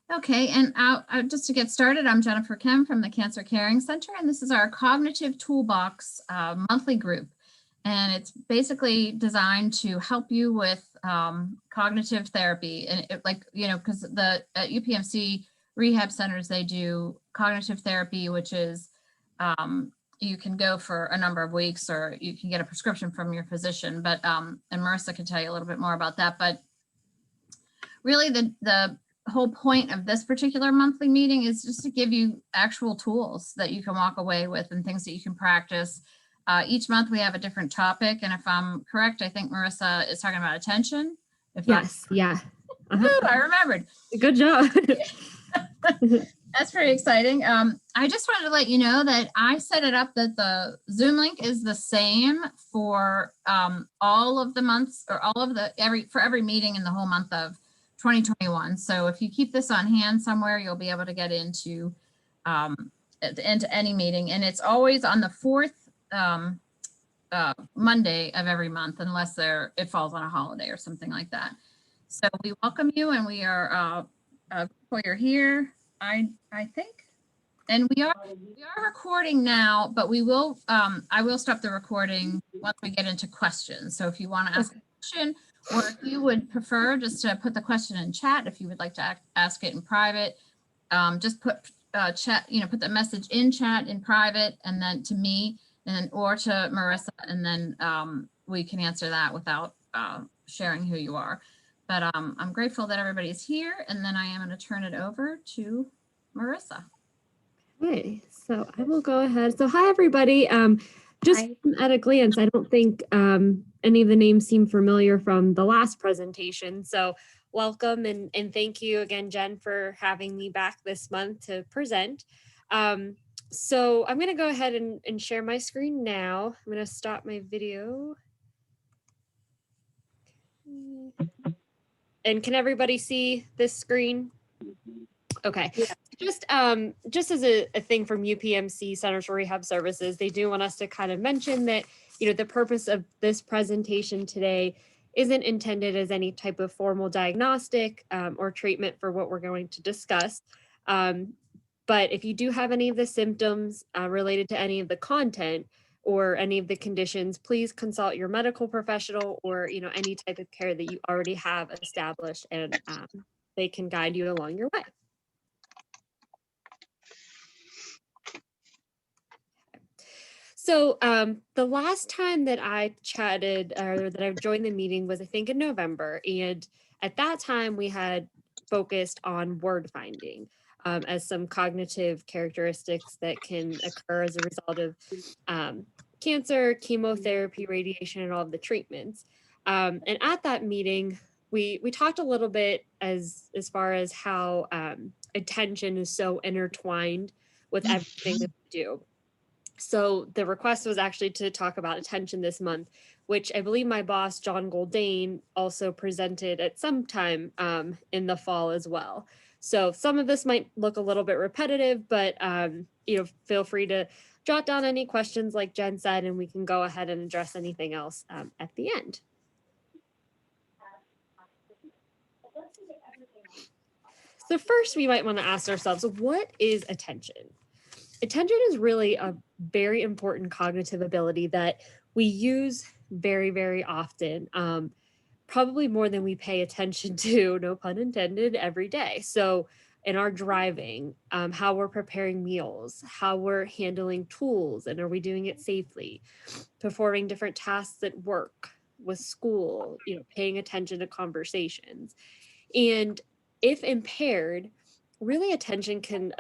Okay, and just to get started, I'm Jennifer Kim from the Cancer Caring Center, and this is our Cognitive Toolbox monthly group. And it's basically designed to help you with cognitive therapy. And because at UPMC Rehab Centers, they do cognitive therapy, which is you can go for a number of weeks, or you can get a prescription from your physician. But and Marissa can tell you a little bit more about that. But really, the whole point of this particular monthly meeting is just to give you actual tools that you can walk away with and things that you can practice. Each month we have a different topic, and if I'm correct, I think Marissa is talking about attention. Yeah. I remembered. Good job. That's pretty exciting. I just wanted to let you know that I set it up that the Zoom link is the same for all of the months, or for every meeting in the whole month of 2021. So if you keep this on hand somewhere, you'll be able to get into any meeting, and it's always on the fourth Monday of every month, unless it falls on a holiday or something like that. So we welcome you, and we are grateful you're here. I think, and we are recording now, but we will. I will stop the recording once we get into questions. So if you want to ask a question, or if you would prefer just to put the question in chat, if you would like to ask it in private, just put chat, put the message in chat in private, and then to me, or to Marissa, and then we can answer that without sharing who you are. But I'm grateful that everybody's here, and then I am going to turn it over to Marissa. Okay, so I will go ahead. So hi, everybody. Just at a glance, I don't think any of the names seem familiar from the last presentation. So welcome, and thank you again, Jen, for having me back this month to present. So I'm going to go ahead and share my screen now. I'm going to stop my video. And can everybody see this screen? Okay. Yeah. Just as a thing from UPMC Centers for Rehab Services, they do want us to kind of mention that, the purpose of this presentation today isn't intended as any type of formal diagnostic or treatment for what we're going to discuss. But if you do have any of the symptoms related to any of the content or any of the conditions, please consult your medical professional or, any type of care that you already have established, and they can guide you along your way. So the last time that I chatted, or that I joined the meeting, was I think in November. And at that time we had focused on word finding as some cognitive characteristics that can occur as a result of cancer, chemotherapy, radiation, and all of the treatments. And at that meeting, we talked a little bit as far as how attention is so intertwined with everything that we do. So the request was actually to talk about attention this month, which I believe my boss, John Goldaine, also presented at some time in the fall as well. So some of this might look a little bit repetitive, but feel free to jot down any questions like Jen said, and we can go ahead and address anything else at the end. So first, we might want to ask ourselves, what is attention? Attention is really a very important cognitive ability that we use very, very often, probably more than we pay attention to, no pun intended, every day. So in our driving, how we're preparing meals, how we're handling tools, and are we doing it safely, performing different tasks at work, with school, paying attention to conversations. And if impaired, really attention can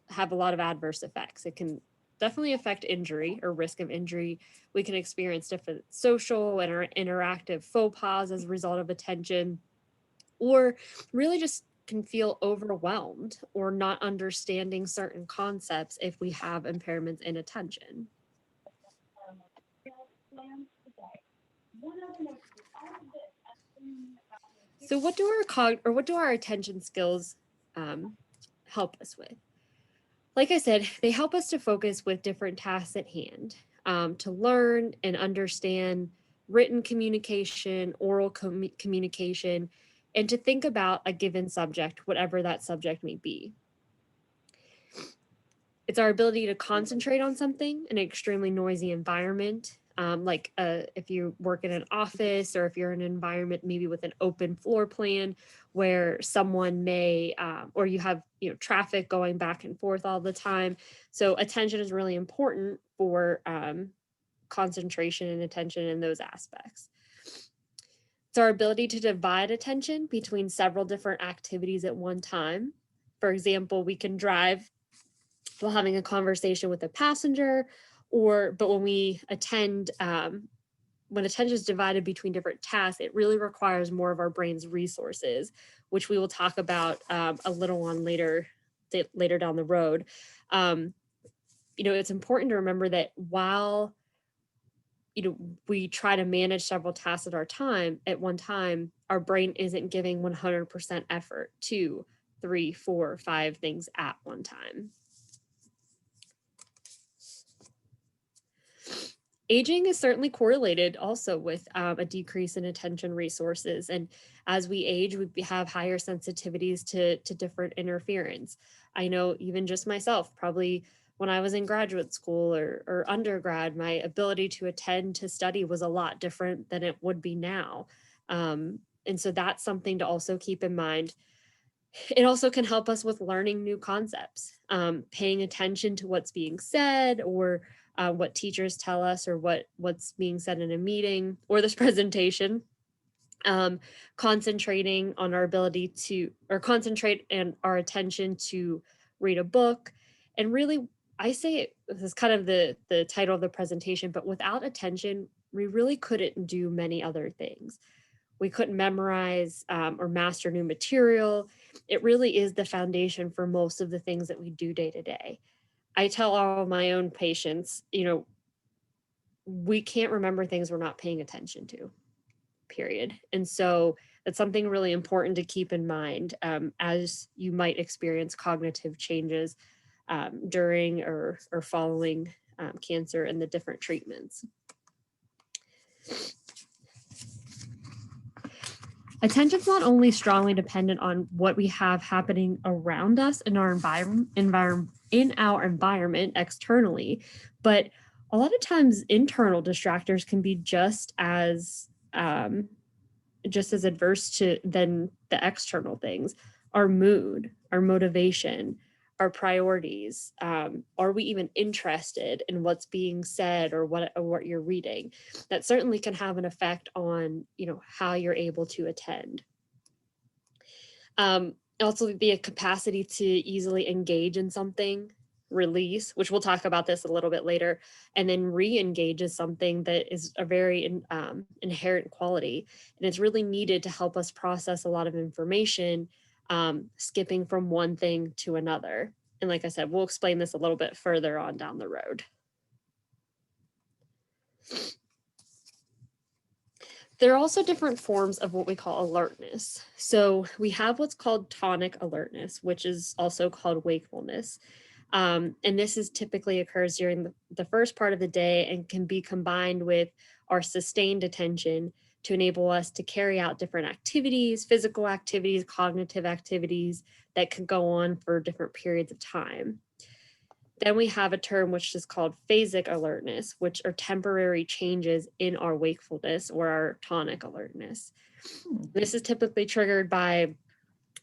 have a lot of adverse effects. It can definitely affect injury or risk of injury. We can experience different social and interactive faux pas as a result of attention, or really just can feel overwhelmed or not understanding certain concepts if we have impairments in attention. So what do our attention skills help us with? Like I said, they help us to focus with different tasks at hand, to learn and understand written communication, oral communication, and to think about a given subject, whatever that subject may be. It's our ability to concentrate on something in an extremely noisy environment, if you work in an office, or if you're in an environment maybe with an open floor plan where someone may, or you have traffic going back and forth all the time. So attention is really important for concentration and attention in those aspects. It's our ability to divide attention between several different activities at one time. For example, we can drive while having a conversation with a passenger, but when we attend, when attention is divided between different tasks, it really requires more of our brain's resources, which we will talk about a little on later down the road. It's important to remember that while we try to manage several tasks at one time, our brain isn't giving 100% effort to 3, 4, 5 things at one time. Aging is certainly correlated also with a decrease in attention resources. And as we age, we have higher sensitivities to different interference. I know even just myself, probably when I was in graduate school or undergrad, my ability to attend to study was a lot different than it would be now. And so that's something to also keep in mind. It also can help us with learning new concepts, paying attention to what's being said, or what teachers tell us, or what's being said in a meeting or this presentation. Concentrating on our ability to, or concentrate and our attention to read a book. And really, I say this is kind of the title of the presentation, but without attention, we really couldn't do many other things. We couldn't memorize or master new material. It really is the foundation for most of the things that we do day to day. I tell all of my own patients, we can't remember things we're not paying attention to, period. And so that's something really important to keep in mind as you might experience cognitive changes during or following cancer and the different treatments. Attention's not only strongly dependent on what we have happening around us in our environment externally, but a lot of times internal distractors can be just as adverse than the external things. Our mood, our motivation, our priorities. Are we even interested in what's being said or what you're reading? That certainly can have an effect on how you're able to attend. Also, the capacity to easily engage in something, release, which we'll talk about this a little bit later, and then re-engage is something that is a very inherent quality, and it's really needed to help us process a lot of information, skipping from one thing to another. And like I said, we'll explain this a little bit further on down the road. There are also different forms of what we call alertness. So we have what's called tonic alertness, which is also called wakefulness. And this typically occurs during the first part of the day and can be combined with our sustained attention to enable us to carry out different activities, physical activities, cognitive activities that could go on for different periods of time. Then we have a term which is called phasic alertness, which are temporary changes in our wakefulness or our tonic alertness. This is typically triggered by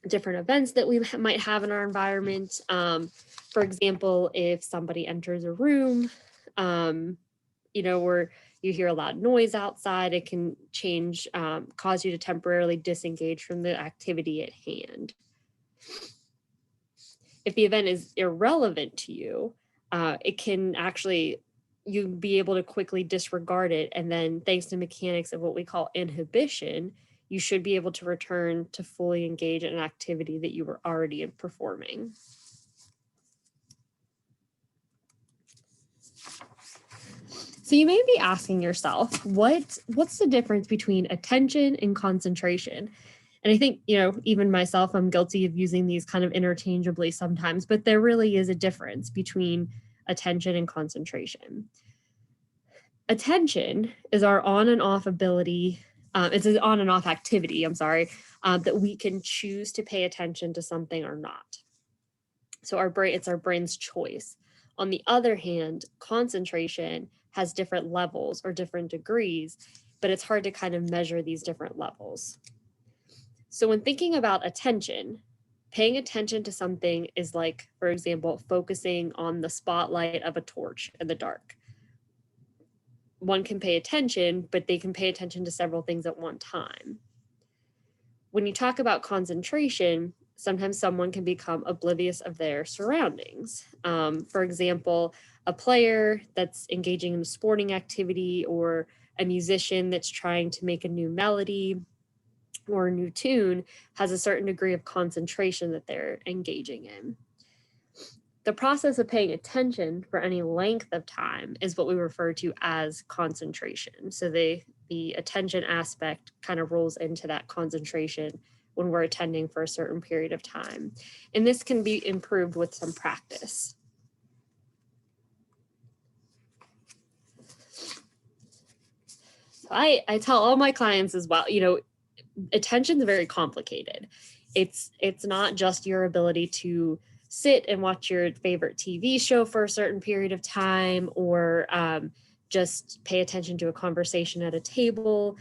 different events that we might have in our environment. For example, if somebody enters a room, where you hear a loud noise outside, it can cause you to temporarily disengage from the activity at hand. If the event is irrelevant to you, it can actually, you be able to quickly disregard it. And then thanks to mechanics of what we call inhibition, you should be able to return to fully engage in an activity that you were already performing. So you may be asking yourself, what's the difference between attention and concentration? And I think, even myself, I'm guilty of using these kind of interchangeably sometimes, but there really is a difference between attention and concentration. Attention is our on and off ability it's an on and off activity, I'm sorry, that we can choose to pay attention to something or not. So it's our brain's choice. On the other hand, concentration has different levels or different degrees, but it's hard to kind of measure these different levels. So when thinking about attention, paying attention to something is like, for example, focusing on the spotlight of a torch in the dark. One can pay attention, but they can pay attention to several things at one time. When you talk about concentration, sometimes someone can become oblivious of their surroundings. For example, a player that's engaging in a sporting activity, or a musician that's trying to make a new melody or a new tune has a certain degree of concentration that they're engaging in. The process of paying attention for any length of time is what we refer to as concentration. So the attention aspect kind of rolls into that concentration when we're attending for a certain period of time. And this can be improved with some practice. So I tell all my clients as well, attention is very complicated. It's not just your ability to sit and watch your favorite TV show for a certain period of time, or just pay attention to a conversation at a table.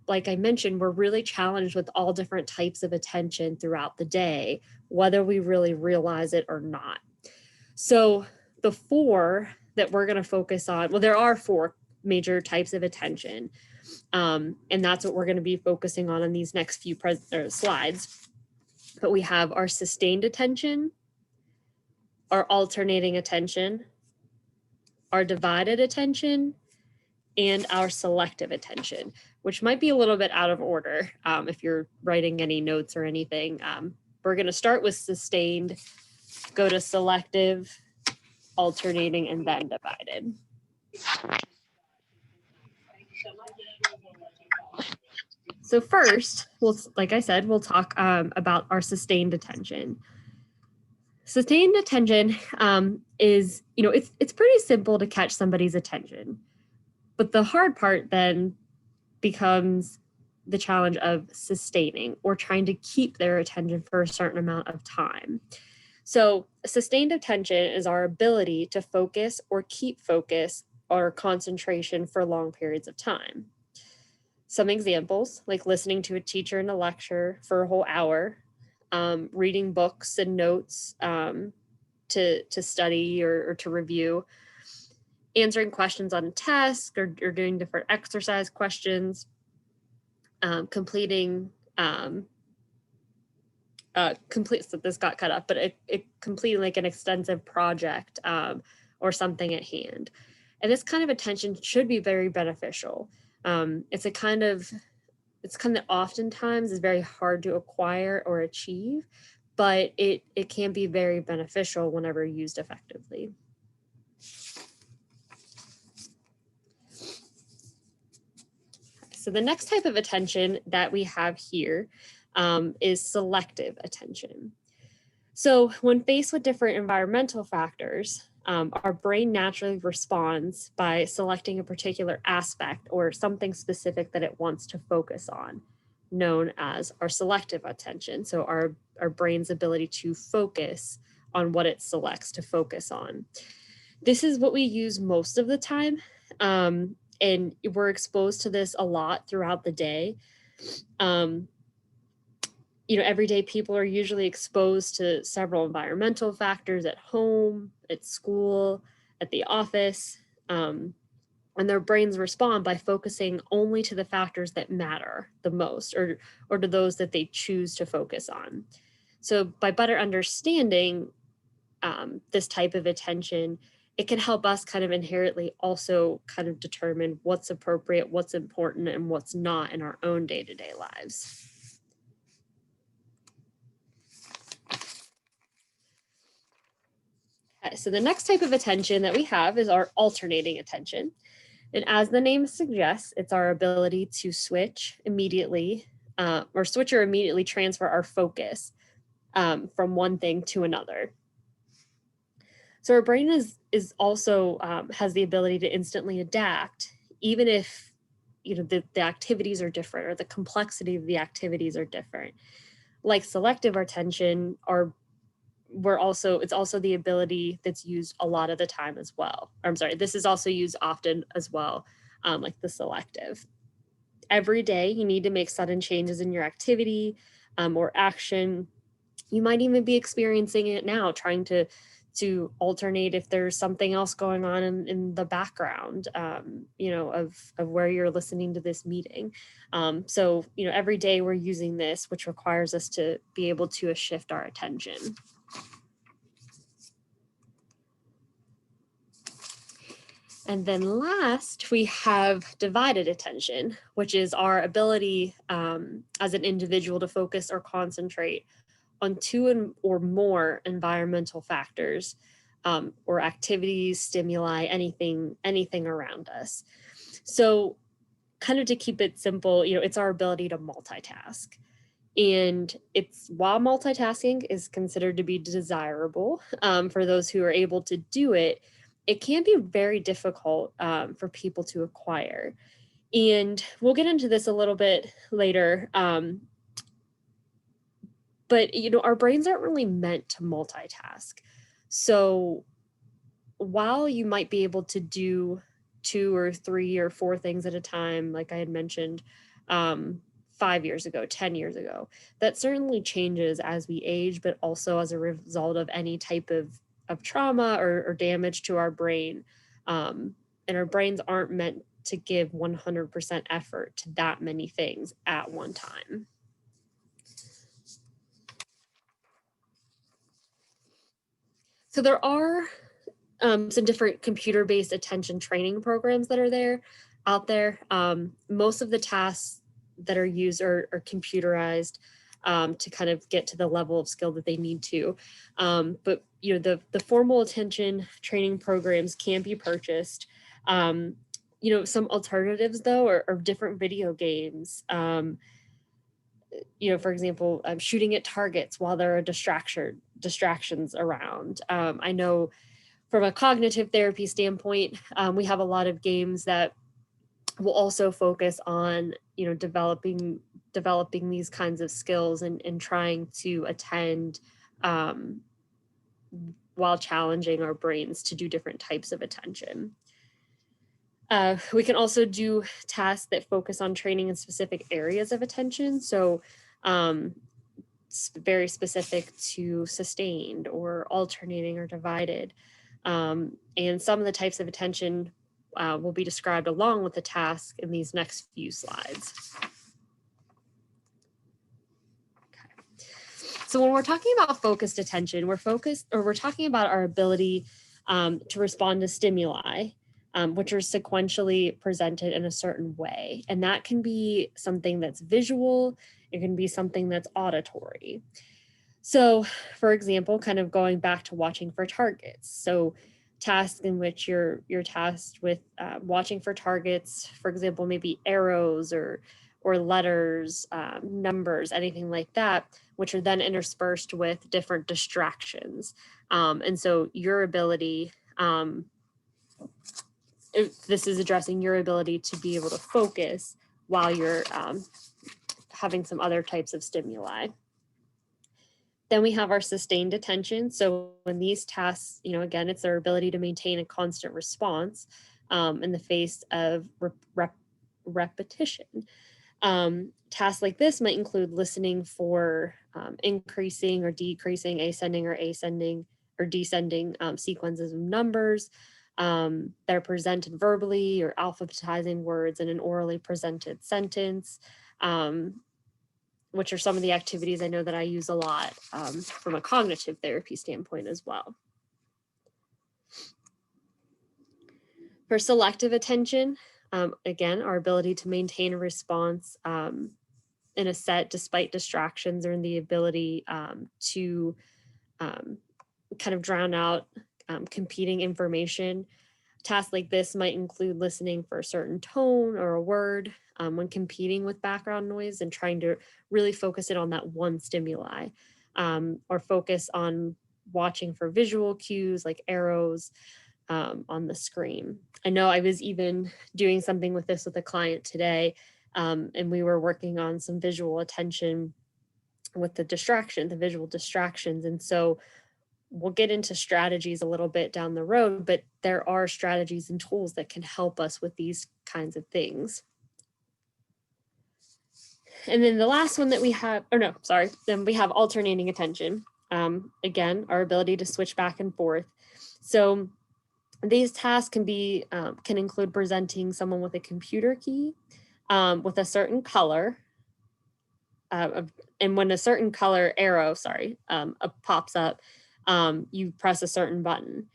Like I mentioned, we're really challenged with all different types of attention throughout the day, whether we really realize it or not. So the 4 that we're going to focus on, well, there are 4 major types of attention. And that's what we're going to be focusing on in these next few slides. But we have our sustained attention, our alternating attention, our divided attention, and our selective attention, which might be a little bit out of order if you're writing any notes or anything. We're going to start with sustained, go to selective, alternating, and then divided. So first, like I said, we'll talk about our sustained attention. Sustained attention is, it's pretty simple to catch somebody's attention, but the hard part then becomes the challenge of sustaining or trying to keep their attention for a certain amount of time. So sustained attention is our ability to focus or keep focus or concentration for long periods of time. Some examples, like listening to a teacher in a lecture for a whole hour, reading books and notes to study or to review, answering questions on a test or doing different exercise questions, completing so this got cut up, but it completing like an extensive project or something at hand. And this kind of attention should be very beneficial. It's kind of oftentimes is very hard to acquire or achieve, but it can be very beneficial whenever used effectively. So the next type of attention that we have here is selective attention. So when faced with different environmental factors, our brain naturally responds by selecting a particular aspect or something specific that it wants to focus on, known as our selective attention. So our brain's ability to focus on what it selects to focus on. This is what we use most of the time. And we're exposed to this a lot throughout the day. Everyday people are usually exposed to several environmental factors at home, at school, at the office, and their brains respond by focusing only to the factors that matter the most, or to those that they choose to focus on. So by better understanding this type of attention, it can help us kind of inherently also kind of determine what's appropriate, what's important, and what's not in our own day-to-day lives. Okay, so the next type of attention that we have is our alternating attention. And as the name suggests, it's our ability to switch immediately or immediately transfer our focus from one thing to another. So our brain is also has the ability to instantly adapt, even if the activities are different, or the complexity of the activities are different. Like selective attention, it's also the ability that's used a lot of the time as well. I'm sorry, this is also used often as well, like the selective. Every day you need to make sudden changes in your activity or action. You might even be experiencing it now, trying to alternate if there's something else going on in the background, of where you're listening to this meeting. So, every day we're using this, which requires us to be able to shift our attention. And then last, we have divided attention, which is our ability as an individual to focus or concentrate on two or more environmental factors or activities, stimuli, anything around us. So kind of to keep it simple, it's our ability to multitask. And while multitasking is considered to be desirable for those who are able to do it, it can be very difficult for people to acquire. And we'll get into this a little bit later. But, our brains aren't really meant to multitask. So while you might be able to do 2 or 3 or 4 things at a time, like I had mentioned 5 years ago, 10 years ago, that certainly changes as we age, but also as a result of any type of trauma or damage to our brain. And our brains aren't meant to give 100% effort to that many things at one time. So there are some different computer-based attention training programs that are out there. Most of the tasks that are used are computerized to kind of get to the level of skill that they need to. But the formal attention training programs can be purchased. Some alternatives though are different video games. For example, shooting at targets while there are distractions around. I know from a cognitive therapy standpoint, we have a lot of games that will also focus on, developing these kinds of skills and trying to attend while challenging our brains to do different types of attention. We can also do tasks that focus on training in specific areas of attention. So very specific to sustained or alternating or divided. And some of the types of attention will be described along with the task in these next few slides. Okay. So when we're talking about focused attention, we're talking about our ability to respond to stimuli, which are sequentially presented in a certain way. And that can be something that's visual, it can be something that's auditory. So, for example, kind of going back to watching for targets. So tasks in which you're tasked with watching for targets, for example, maybe arrows or letters, numbers, anything like that, which are then interspersed with different distractions. And so your ability, this is addressing your ability to be able to focus while you're having some other types of stimuli. Then we have our sustained attention. So in these tasks, again, it's their ability to maintain a constant response in the face of repetition. Tasks like this might include listening for increasing or decreasing, ascending or descending sequences of numbers that are presented verbally, or alphabetizing words in an orally presented sentence, which are some of the activities I know that I use a lot from a cognitive therapy standpoint as well. For selective attention, again, our ability to maintain a response in a set despite distractions, or in the ability to kind of drown out competing information. Tasks like this might include listening for a certain tone or a word when competing with background noise, and trying to really focus it on that one stimuli, or focus on watching for visual cues like arrows, on the screen. I know I was even doing something with this with a client today, and we were working on some visual attention with the visual distractions. And so we'll get into strategies a little bit down the road, but there are strategies and tools that can help us with these kinds of things. And then the last one that we have, then we have alternating attention. Again, our ability to switch back and forth. So these tasks can include presenting someone with a computer key with a certain color. And when a certain color arrow, pops up, you press a certain button.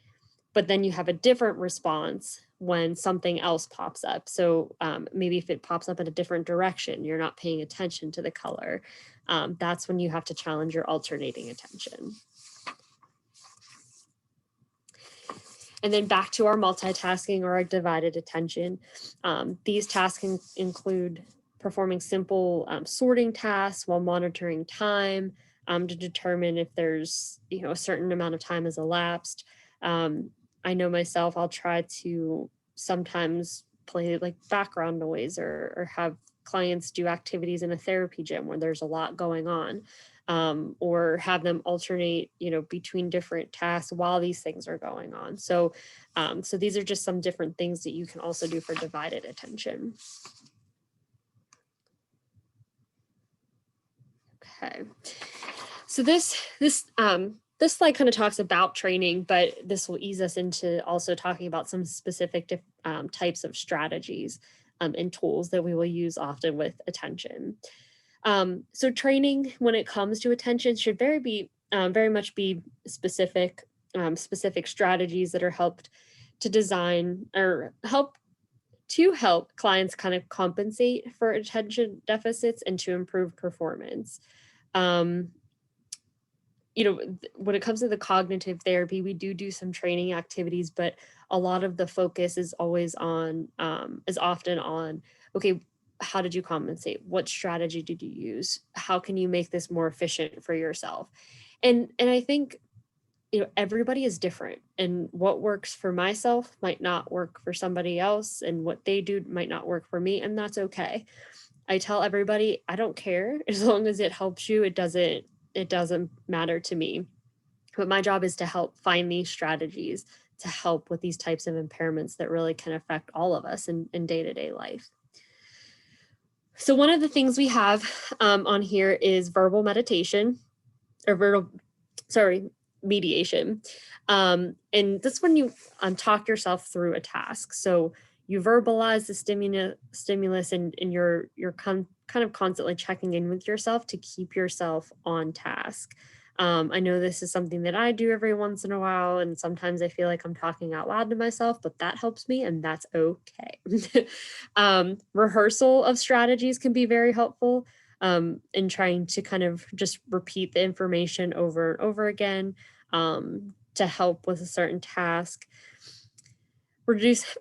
But then you have a different response when something else pops up. So maybe if it pops up in a different direction, you're not paying attention to the color. That's when you have to challenge your alternating attention. And then back to our multitasking or our divided attention. These tasks can include performing simple sorting tasks while monitoring time to determine if there's a certain amount of time has elapsed. I know myself, I'll try to sometimes play like background noise or have clients do activities in a therapy gym where there's a lot going on, or have them alternate, between different tasks while these things are going on. So, so these are just some different things that you can also do for divided attention. Okay, so this slide kind of talks about training, but this will ease us into also talking about some specific types of strategies and tools that we will use often with attention. So training when it comes to attention should very much be specific strategies that are helped to design or help clients kind of compensate for attention deficits and to improve performance. When it comes to the cognitive therapy, we do some training activities, but a lot of the focus is often on, okay, how did you compensate? What strategy did you use? How can you make this more efficient for yourself? And I think, everybody is different, and what works for myself might not work for somebody else, and what they do might not work for me, and that's okay. I tell everybody, I don't care as long as it helps you. It doesn't matter to me. But my job is to help find these strategies to help with these types of impairments that really can affect all of us in day-to-day life. So one of the things we have on here is verbal meditation, or mediation. And that's when you talk yourself through a task. So you verbalize the stimulus and you're kind of constantly checking in with yourself to keep yourself on task. I know this is something that I do every once in a while, and sometimes I feel like I'm talking out loud to myself, but that helps me, and that's okay. Rehearsal of strategies can be very helpful in trying to kind of just repeat the information over and over again to help with a certain task.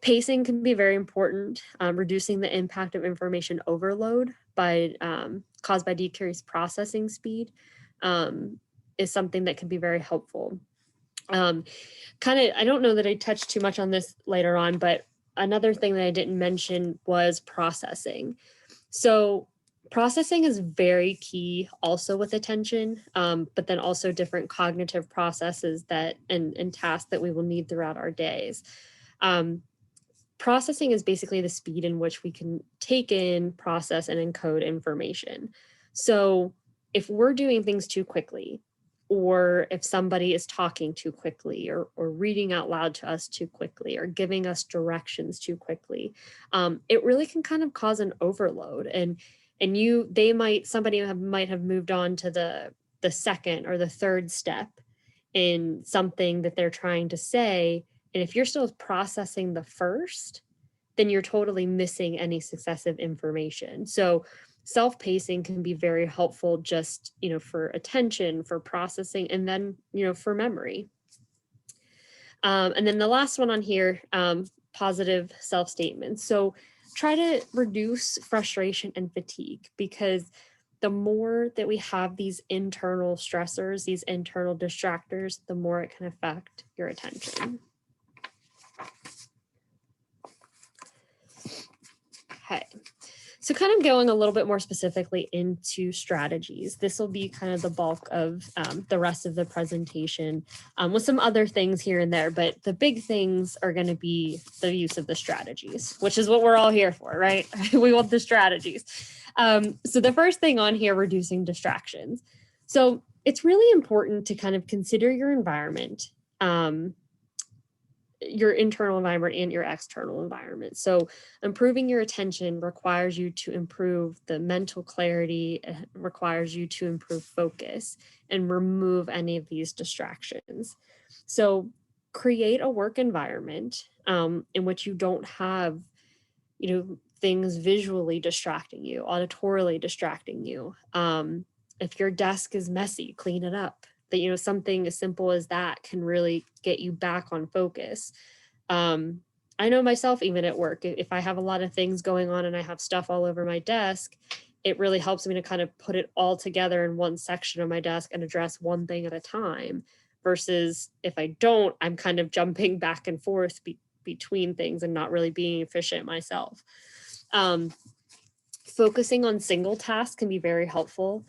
Pacing can be very important. Reducing the impact of information overload caused by decreased processing speed is something that can be very helpful. I don't know that I touched too much on this later on, but another thing that I didn't mention was processing. So processing is very key also with attention, but then also different cognitive processes and tasks that we will need throughout our days. Processing is basically the speed in which we can take in, process, and encode information. So if we're doing things too quickly, or if somebody is talking too quickly, or reading out loud to us too quickly, or giving us directions too quickly, it really can kind of cause an overload. And somebody might have moved on to the second or the third step in something that they're trying to say. And if you're still processing the first, then you're totally missing any successive information. So self-pacing can be very helpful just, for attention, for processing, and then, for memory. And then the last one on here, positive self-statements. So try to reduce frustration and fatigue, because the more that we have these internal stressors, these internal distractors, the more it can affect your attention. Okay. So kind of going a little bit more specifically into strategies, this will be kind of the bulk of the rest of the presentation with some other things here and there, but the big things are going to be the use of the strategies, which is what we're all here for, right? We want the strategies. So the first thing on here, reducing distractions. So it's really important to kind of consider your environment, your internal environment and your external environment. So improving your attention requires you to improve the mental clarity, requires you to improve focus and remove any of these distractions. So create a work environment in which you don't have, things visually distracting you, auditorily distracting you. If your desk is messy, clean it up. That, something as simple as that can really get you back on focus. I know myself, even at work, if I have a lot of things going on and I have stuff all over my desk, it really helps me to kind of put it all together in one section of my desk and address one thing at a time, versus if I don't, I'm kind of jumping back and forth between things and not really being efficient myself. Focusing on single tasks can be very helpful.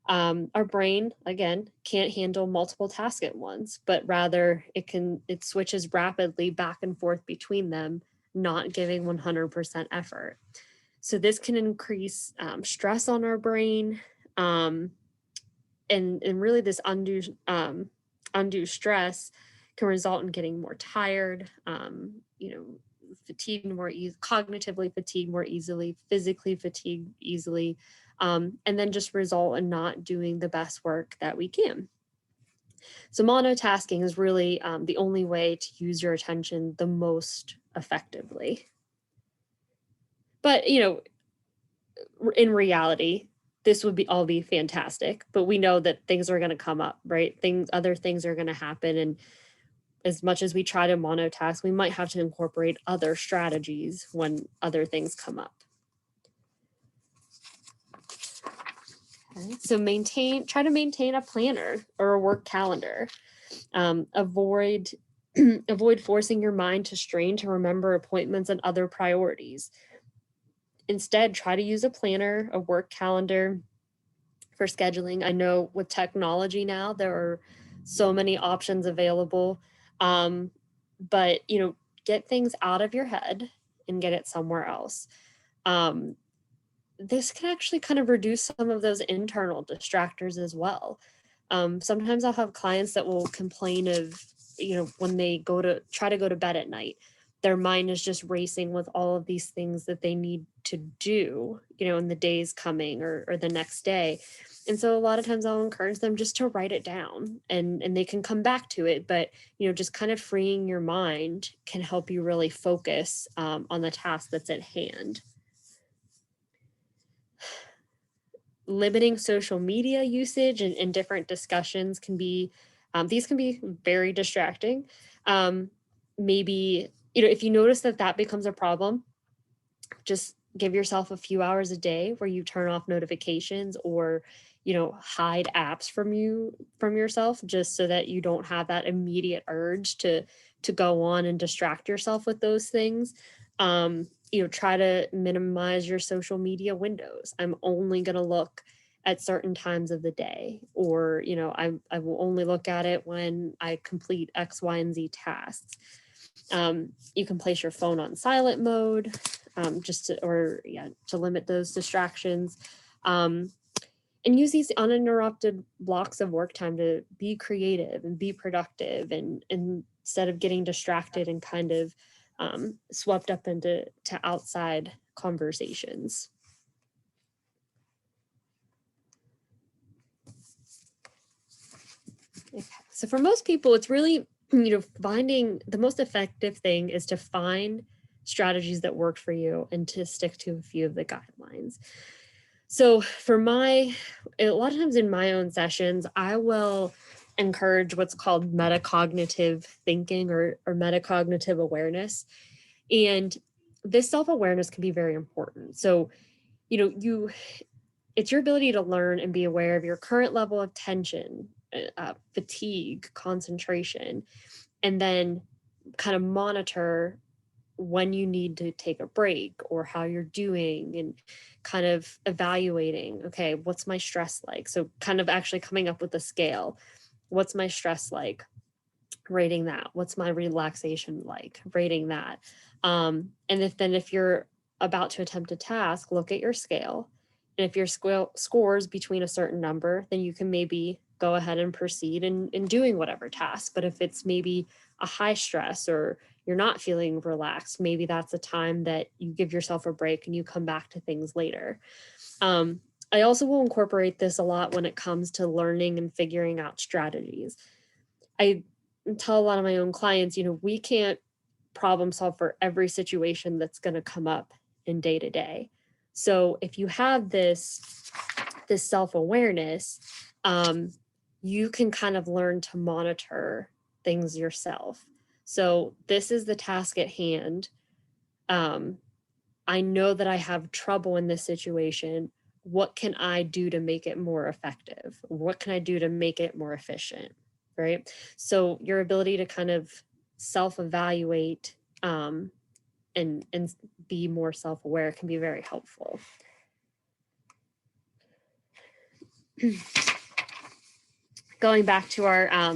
Our brain, again, can't handle multiple tasks at once, but rather it switches rapidly back and forth between them, not giving 100% effort. So this can increase stress on our brain, and really this undue stress can result in getting more tired, fatigued more cognitively fatigued more easily, physically fatigued easily, and then just result in not doing the best work that we can. So monotasking is really the only way to use your attention the most effectively. But, in reality, this would all be fantastic, but we know that things are going to come up, right? Other things are going to happen. And as much as we try to monotask, we might have to incorporate other strategies when other things come up. Okay. So try to maintain a planner or a work calendar. Avoid forcing your mind to strain to remember appointments and other priorities. Instead, try to use a planner, a work calendar for scheduling. I know with technology now, there are so many options available. But, get things out of your head and get it somewhere else. This can actually kind of reduce some of those internal distractors as well. Sometimes I'll have clients that will complain of, when they try to go to bed at night, their mind is just racing with all of these things that they need to do, in the days coming or the next day. And so a lot of times I'll encourage them just to write it down and they can come back to it. But, just kind of freeing your mind can help you really focus on the task that's at hand. Limiting social media usage and different discussions can be, these can be very distracting. Maybe, if you notice that becomes a problem, just give yourself a few hours a day where you turn off notifications or, hide apps from yourself, just so that you don't have that immediate urge to go on and distract yourself with those things. Try to minimize your social media windows. I'm only going to look at certain times of the day, or, I will only look at it when I complete X, Y, and Z tasks. You can place your phone on silent mode, to limit those distractions. And use these uninterrupted blocks of work time to be creative and be productive, and instead of getting distracted and kind of swept up into outside conversations. Okay. So for most people, it's really, finding the most effective thing is to find strategies that work for you and to stick to a few of the guidelines. So for a lot of times in my own sessions, I will encourage what's called metacognitive thinking or metacognitive awareness. And this self-awareness can be very important. So, it's your ability to learn and be aware of your current level of tension, fatigue, concentration, and then kind of monitor when you need to take a break or how you're doing, and kind of evaluating, okay, what's my stress like? So kind of actually coming up with a scale. What's my stress like? Rating that. What's my relaxation like? Rating that. And if you're about to attempt a task, look at your scale. And if your scores between a certain number, then you can maybe go ahead and proceed in doing whatever task. But if it's maybe a high stress or you're not feeling relaxed, maybe that's a time that you give yourself a break and you come back to things later. I also will incorporate this a lot when it comes to learning and figuring out strategies. I tell a lot of my own clients, we can't problem solve for every situation that's going to come up in day to day. So if you have this self-awareness, you can kind of learn to monitor things yourself. So this is the task at hand. I know that I have trouble in this situation. What can I do to make it more effective? What can I do to make it more efficient? Right? So your ability to kind of self-evaluate and be more self-aware can be very helpful. Going back to our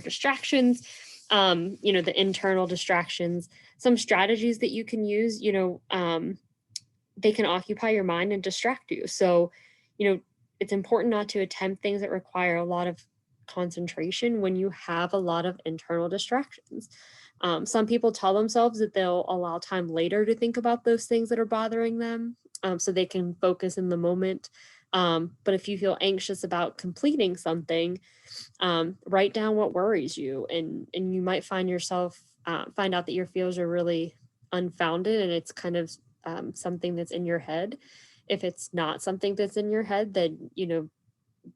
distractions, the internal distractions, some strategies that you can use, they can occupy your mind and distract you. So, it's important not to attempt things that require a lot of concentration when you have a lot of internal distractions. Some people tell themselves that they'll allow time later to think about those things that are bothering them, so they can focus in the moment. But if you feel anxious about completing something, write down what worries you, and you might find out that your fears are really unfounded, and it's kind of something that's in your head. If it's not something that's in your head, then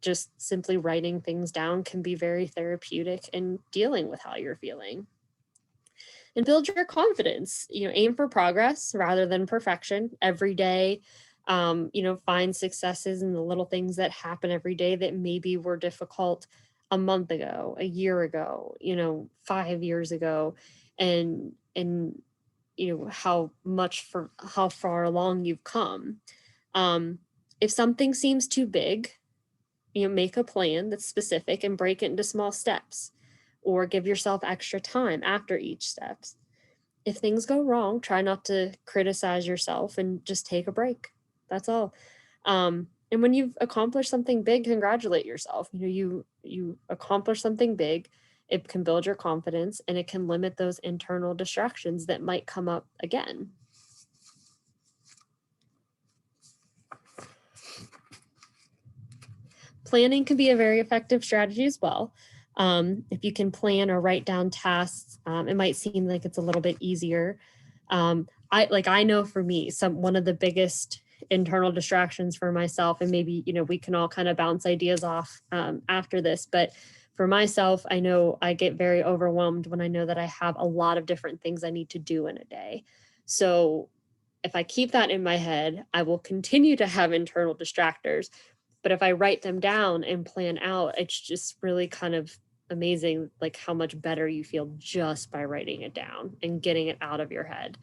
just simply writing things down can be very therapeutic in dealing with how you're feeling. And build your confidence. Aim for progress rather than perfection every day. Find successes in the little things that happen every day that maybe were difficult a month ago, a year ago, 5 years ago, and how far along you've come. If something seems too big, make a plan that's specific and break it into small steps, or give yourself extra time after each step. If things go wrong, try not to criticize yourself and just take a break. That's all. And when you've accomplished something big, congratulate yourself. You accomplish something big, it can build your confidence, and it can limit those internal distractions that might come up again. Planning can be a very effective strategy as well. If you can plan or write down tasks, it might seem like it's a little bit easier. I know for me, one of the biggest internal distractions for myself, and maybe, we can all kind of bounce ideas off after this, but for myself, I know I get very overwhelmed when I know that I have a lot of different things I need to do in a day. So if I keep that in my head, I will continue to have internal distractors. But if I write them down and plan out, it's just really kind of amazing, like how much better you feel just by writing it down and getting it out of your head.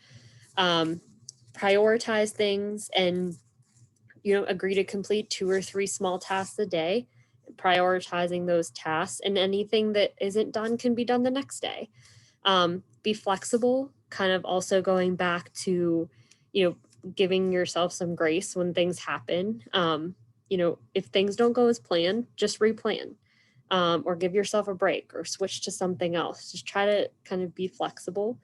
Prioritize things and, agree to complete 2 or 3 small tasks a day. Prioritizing those tasks, and anything that isn't done can be done the next day. Be flexible, kind of also going back to, giving yourself some grace when things happen. If things don't go as planned, just replan, or give yourself a break or switch to something else. Just try to kind of be flexible,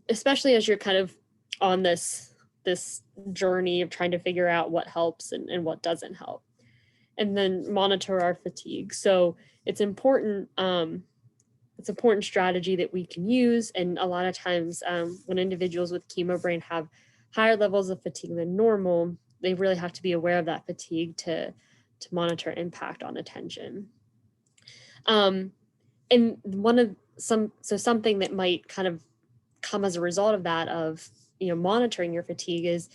especially as you're kind of on this journey of trying to figure out what helps and what doesn't help. And then monitor our fatigue. So it's important strategy that we can use. And a lot of times when individuals with chemo brain have higher levels of fatigue than normal, they really have to be aware of that fatigue to monitor impact on attention. And something that might kind of come as a result of that, of monitoring your fatigue, is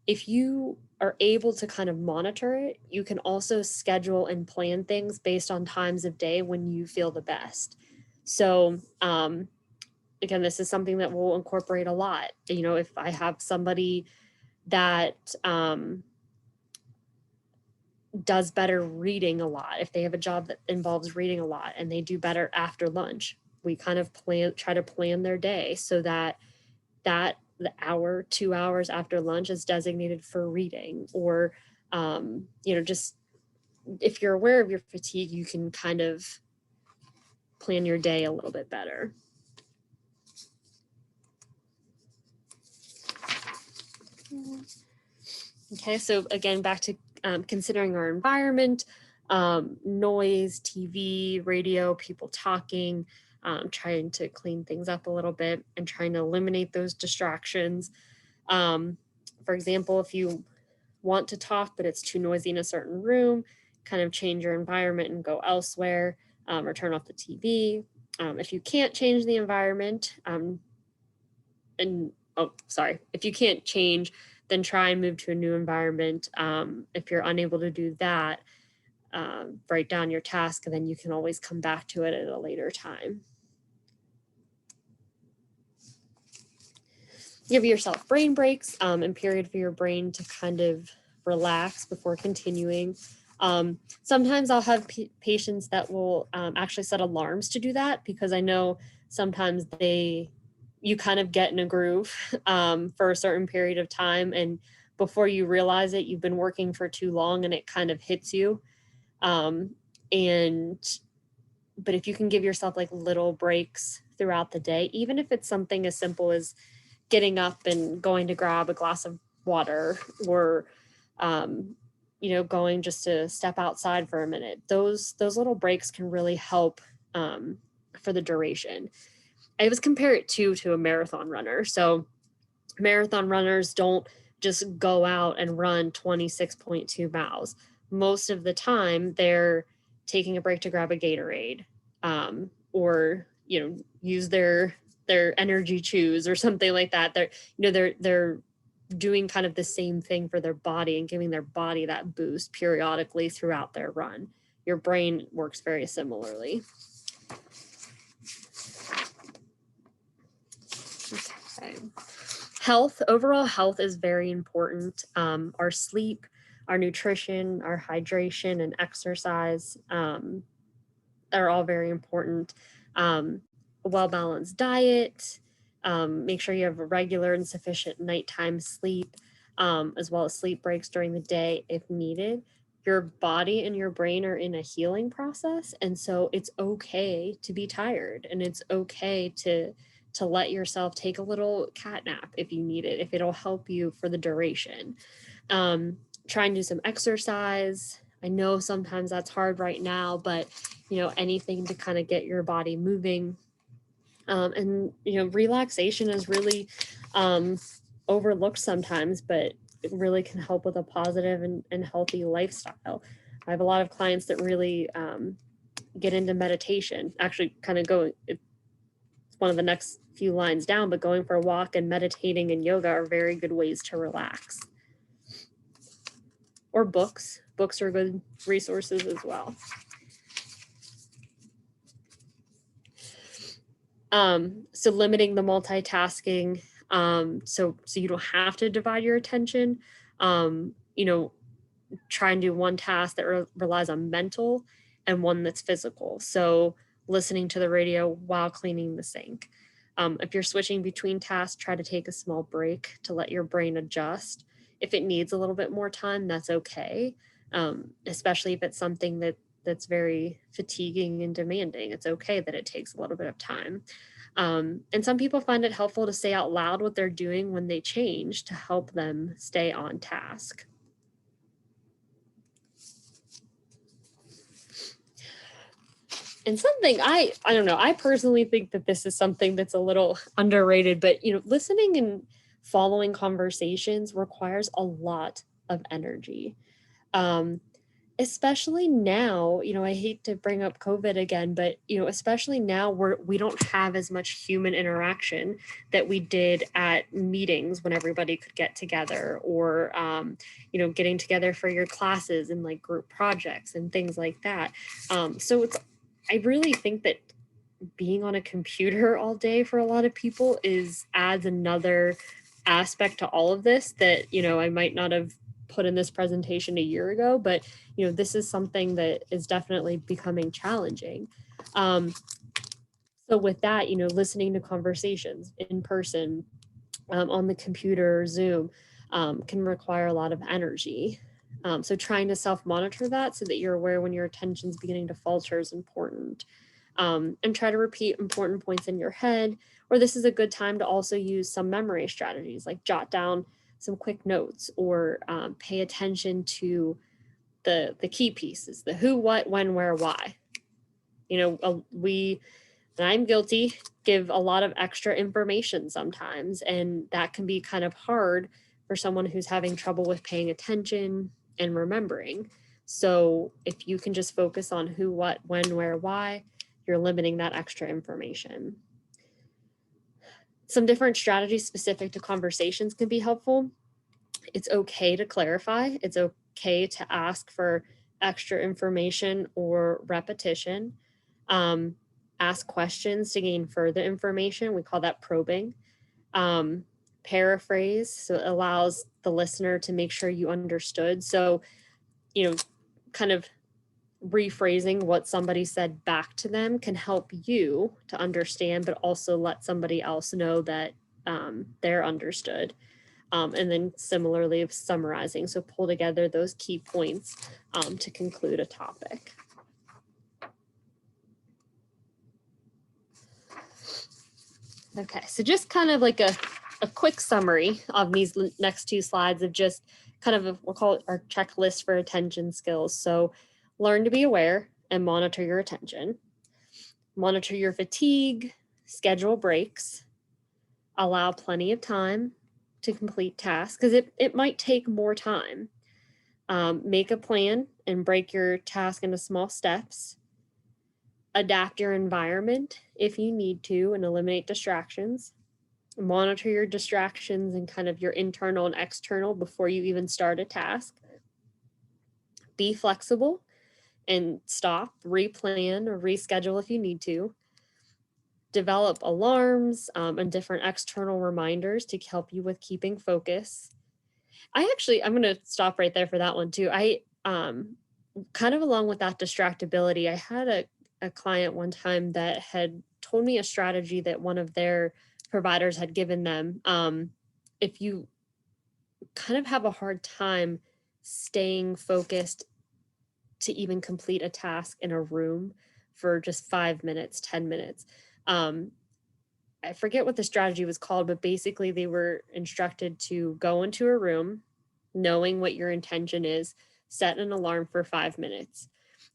if you are able to kind of monitor it, you can also schedule and plan things based on times of day when you feel the best. So again, this is something that we'll incorporate a lot. If I have somebody that does better reading a lot, if they have a job that involves reading a lot and they do better after lunch, we kind of try to plan their day so that the hour, 2 hours after lunch is designated for reading. Or just if you're aware of your fatigue, you can kind of plan your day a little bit better. Okay, so again, back to considering our environment, noise, TV, radio, people talking, trying to clean things up a little bit and trying to eliminate those distractions. For example, if you want to talk, but it's too noisy in a certain room, kind of change your environment and go elsewhere, or turn off the TV. If you can't change the environment, if you can't change, then try and move to a new environment. If you're unable to do that, write down your task, and then you can always come back to it at a later time. Give yourself brain breaks and period for your brain to kind of relax before continuing. Sometimes I'll have patients that will actually set alarms to do that, because I know sometimes you kind of get in a groove for a certain period of time, and before you realize it, you've been working for too long and it kind of hits you. But if you can give yourself like little breaks throughout the day, even if it's something as simple as getting up and going to grab a glass of water, or going just to step outside for a minute, those little breaks can really help for the duration. I always compare it to a marathon runner. So marathon runners don't just go out and run 26.2 miles. Most of the time they're taking a break to grab a Gatorade, or use their energy chews or something like that. They're doing kind of the same thing for their body and giving their body that boost periodically throughout their run. Your brain works very similarly. Okay. Overall health is very important. Our sleep, our nutrition, our hydration, and exercise are all very important. A well-balanced diet, make sure you have a regular and sufficient nighttime sleep, as well as sleep breaks during the day if needed. Your body and your brain are in a healing process, and so it's okay to be tired, and it's okay to let yourself take a little cat nap if you need it, if it'll help you for the duration. Try and do some exercise. I know sometimes that's hard right now, but anything to kind of get your body moving. And relaxation is really overlooked sometimes, but it really can help with a positive and healthy lifestyle. I have a lot of clients that really get into meditation. Actually, kind of it's one of the next few lines down, but going for a walk and meditating and yoga are very good ways to relax. Or books. Books are good resources as well. So limiting the multitasking, so you don't have to divide your attention. Try and do one task that relies on mental and one that's physical. So listening to the radio while cleaning the sink. If you're switching between tasks, try to take a small break to let your brain adjust. If it needs a little bit more time, that's okay. Especially if it's something that's very fatiguing and demanding. It's okay that it takes a little bit of time. And some people find it helpful to say out loud what they're doing when they change to help them stay on task. And something I don't know, I personally think that this is something that's a little underrated, but listening and following conversations requires a lot of energy. Especially now, I hate to bring up COVID again, but especially now we don't have as much human interaction that we did at meetings when everybody could get together, or getting together for your classes and like group projects and things like that. So I really think that being on a computer all day for a lot of people adds another aspect to all of this that, I might not have put in this presentation a year ago, but, this is something that is definitely becoming challenging. So with that, listening to conversations in person, on the computer or Zoom, can require a lot of energy. So trying to self-monitor that so that you're aware when your attention's beginning to falter is important. And try to repeat important points in your head, or this is a good time to also use some memory strategies, like jot down some quick notes, or pay attention to the key pieces, the who, what, when, where, why. And I'm guilty, give a lot of extra information sometimes, and that can be kind of hard for someone who's having trouble with paying attention and remembering. So if you can just focus on who, what, when, where, why, you're limiting that extra information. Some different strategies specific to conversations can be helpful. It's okay to clarify. It's okay to ask for extra information or repetition. Ask questions to gain further information. We call that probing. Paraphrase, so it allows the listener to make sure you understood. So, kind of rephrasing what somebody said back to them can help you to understand, but also let somebody else know that they're understood. And then similarly of summarizing, so pull together those key points to conclude a topic. Okay, so just kind of like a quick summary of these next two slides of just kind of we'll call it our checklist for attention skills. So learn to be aware and monitor your attention. Monitor your fatigue, schedule breaks, allow plenty of time to complete tasks, because it might take more time. Make a plan and break your task into small steps. Adapt your environment if you need to and eliminate distractions. Monitor your distractions and kind of your internal and external before you even start a task. Be flexible and stop, replan, or reschedule if you need to. Develop alarms and different external reminders to help you with keeping focus. I'm going to stop right there for that one too. I kind of along with that distractibility, I had a client one time that had told me a strategy that one of their providers had given them. If you kind of have a hard time staying focused to even complete a task in a room for just 5 minutes, 10 minutes. I forget what the strategy was called, but basically they were instructed to go into a room, knowing what your intention is, set an alarm for 5 minutes.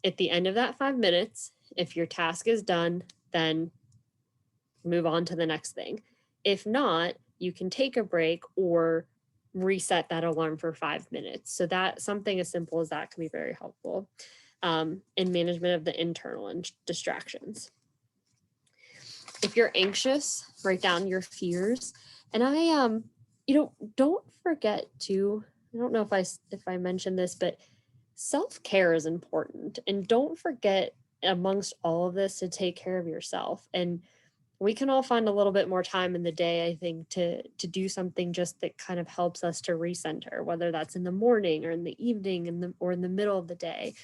At the end of that 5 minutes, if your task is done, then move on to the next thing. If not, you can take a break or reset that alarm for 5 minutes. So that something as simple as that can be very helpful in management of the internal and distractions. If you're anxious, write down your fears. And don't forget to, I don't know if I mentioned this, but self-care is important. And don't forget amongst all of this to take care of yourself. And we can all find a little bit more time in the day, I think, to do something just that kind of helps us to recenter, whether that's in the morning or in the evening or in the middle of the day.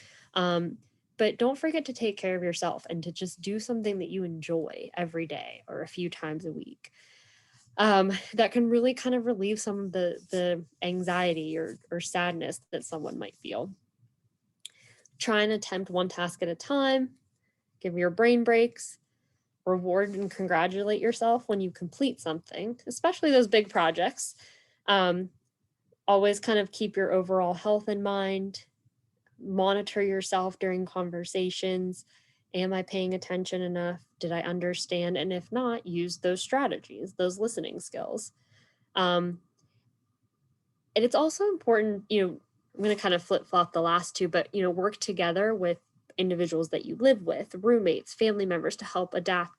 But don't forget to take care of yourself and to just do something that you enjoy every day or a few times a week. That can really kind of relieve some of the anxiety or sadness that someone might feel. Try and attempt one task at a time. Give your brain breaks. Reward and congratulate yourself when you complete something, especially those big projects. Always kind of keep your overall health in mind. Monitor yourself during conversations. Am I paying attention enough? Did I understand? And if not, use those strategies, those listening skills. And it's also important, I'm going to kind of flip-flop the last two, but, work together with individuals that you live with, roommates, family members, to help adapt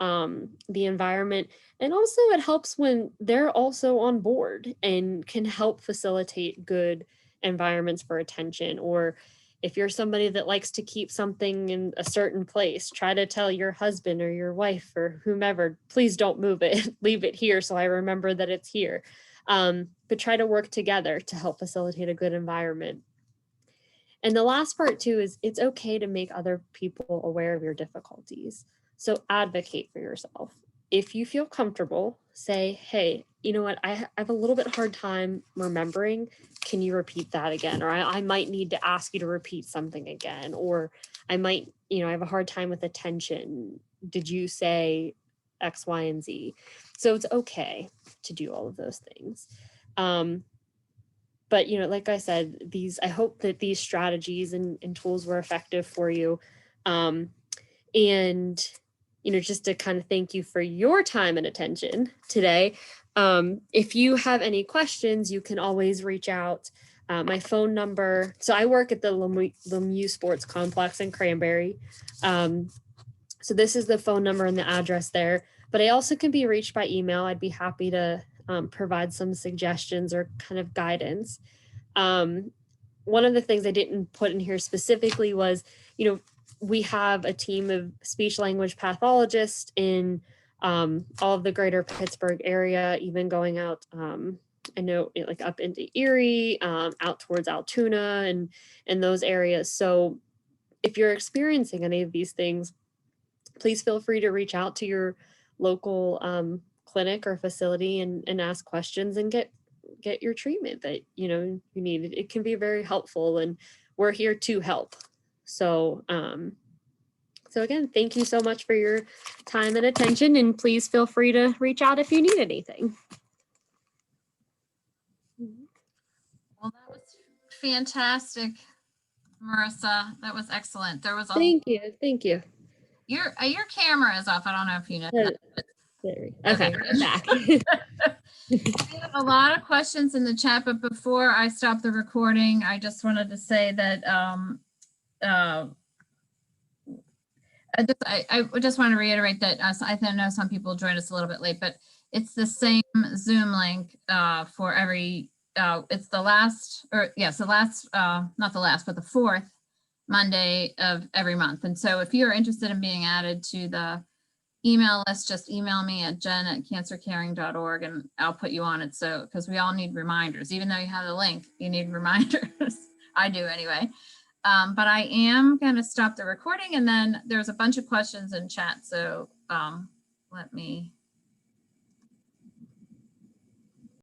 the environment. And also it helps when they're also on board and can help facilitate good environments for attention. Or If you're somebody that likes to keep something in a certain place, try to tell your husband or your wife or whomever, please don't move it, leave it here so I remember that it's here. But try to work together to help facilitate a good environment. And the last part too is it's okay to make other people aware of your difficulties. So advocate for yourself. If you feel comfortable, say, hey, you know what, I have a little bit hard time remembering. Can you repeat that again? Or I might need to ask you to repeat something again. Or I might, I have a hard time with attention. Did you say X, Y, and Z? So it's okay to do all of those things. But, like I said, I hope that these strategies and tools were effective for you. And, just to kind of thank you for your time and attention today. If you have any questions, you can always reach out. My phone number. So I work at the Lemieux Sports Complex in Cranberry. So this is the phone number and the address there. But I also can be reached by email. I'd be happy to provide some suggestions or kind of guidance. One of the things I didn't put in here specifically was, we have a team of speech language pathologists in all of the greater Pittsburgh area, even going out, I know like up into Erie, out towards Altoona and those areas. So if you're experiencing any of these things, please feel free to reach out to your local clinic or facility and ask questions and get your treatment that you need. It can be very helpful, and we're here to help. So so again, thank you so much for your time and attention, and please feel free to reach out if you need anything. Well, that was fantastic, Marissa. That was excellent. There was Thank you. Your camera is off. I don't know if you know that. Okay, back. We have a lot of questions in the chat, but before I stop the recording, I just wanted to say that I just want to reiterate that I know some people joined us a little bit late, but it's the same Zoom link for every. It's the last, or yes, the last, not the last, but the fourth Monday of every month. And so if you're interested in being added to the email list, just email me at jen@cancercaring.org and I'll put you on it. So, because we all need reminders, even though you have the link, you need reminders. I do anyway. But I am going to stop the recording, and then there's a bunch of questions in chat. So let me